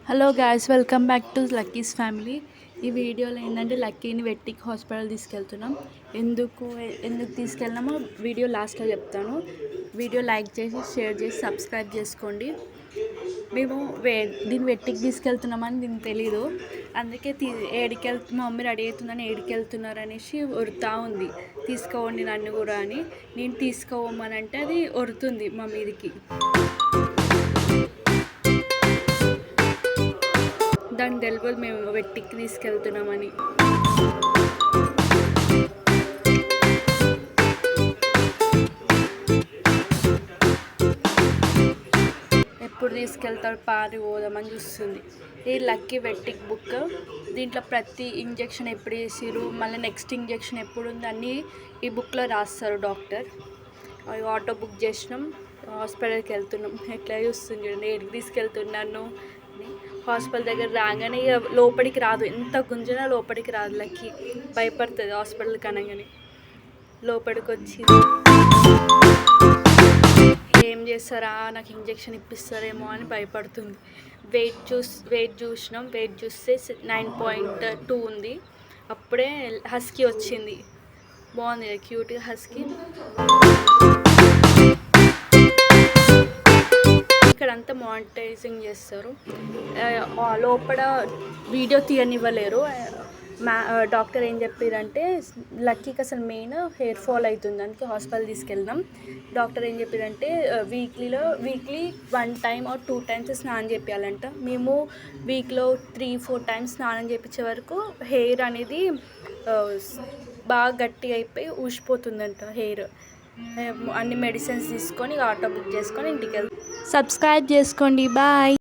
Hello guys, welcome back to Lucky's family. ఈ వీడియోలో ఏంటంటే లక్కీని వెట్టిక్ హాస్పిటల్ తీసుకెళ్తున్నాం. ఎందుకు తీసుకెళ్ళినామో వీడియో లాస్ట్లో చెప్తాను. వీడియో లైక్ చేసి షేర్ చేసి సబ్స్క్రైబ్ చేసుకోండి. మేము దీన్ని వెట్టికి తీసుకెళ్తున్నామని దీనికి తెలీదు. అందుకే మా మమ్మీ రెడీ అవుతుందని ఏడికి వెళ్తున్నారు అనేసి ఒరుతా ఉంది, తీసుకోవండి నన్ను కూడా అని. నేను తీసుకోవమనంటే అది ఒరుతుంది మా మీదికి. దానికి తెలియదు మేము వెట్టికి తీసుకెళ్తున్నామని. ఎప్పుడు తీసుకెళ్తాడు, పారి పోదామని చూస్తుంది. ఈ లక్కీ వెట్టిక్ బుక్. దీంట్లో ప్రతి ఇంజెక్షన్ ఎప్పుడు వేసిరు, మళ్ళీ నెక్స్ట్ ఇంజెక్షన్ ఎప్పుడు ఉంది అన్నీ ఈ బుక్లో రాస్తారు డాక్టర్. ఆటో బుక్ చేసినాం, హాస్పిటల్కి వెళ్తున్నాం. ఎట్లా చూస్తుంది చూడండి, ఏడికి తీసుకెళ్తున్నాను. హాస్పిటల్ దగ్గర రాగానే ఇక లోపలికి రాదు, ఎంత గుంజినా లోపలికి రాదు. లక్కీ భయపడుతుంది హాస్పిటల్కి అనగానే. లోపలికి వచ్చి ఏం చేస్తారా, నాకు ఇంజెక్షన్ ఇప్పిస్తారేమో అని భయపడుతుంది. వెయిట్ చూసినాం. వెయిట్ చూస్తే 9.2 ఉంది. అప్పుడే హస్కీ వచ్చింది. బాగుంది క్యూట్గా హస్కీ. ఇక్కడంతా మానిటైజింగ్ చేస్తారు. లోపల వీడియో తీయనివ్వలేరు. డాక్టర్ ఏం చెప్పారంటే లక్కీకి అసలు మెయిన్ హెయిర్ ఫాల్ అవుతుంది, అందుకే హాస్పిటల్ తీసుకెళ్దాం. డాక్టర్ ఏం చెప్పారంటే వీక్లీ 1 టైం ఆర్ 2 టైమ్స్ స్నానం చేయాలంట. మేము వీక్లో 3-4 టైమ్స్ స్నానం చేయించే వరకు హెయిర్ అనేది బాగా గట్టిగా అయిపోయి ఊసిపోతుందంట హెయిర్. అన్ని మెడిసిన్స్ తీసుకొని ఆటో బుక్ చేసుకొని ఇంటికి వెళ్తాం. సబ్స్క్రైబ్ చేసుకోండి. బాయ్.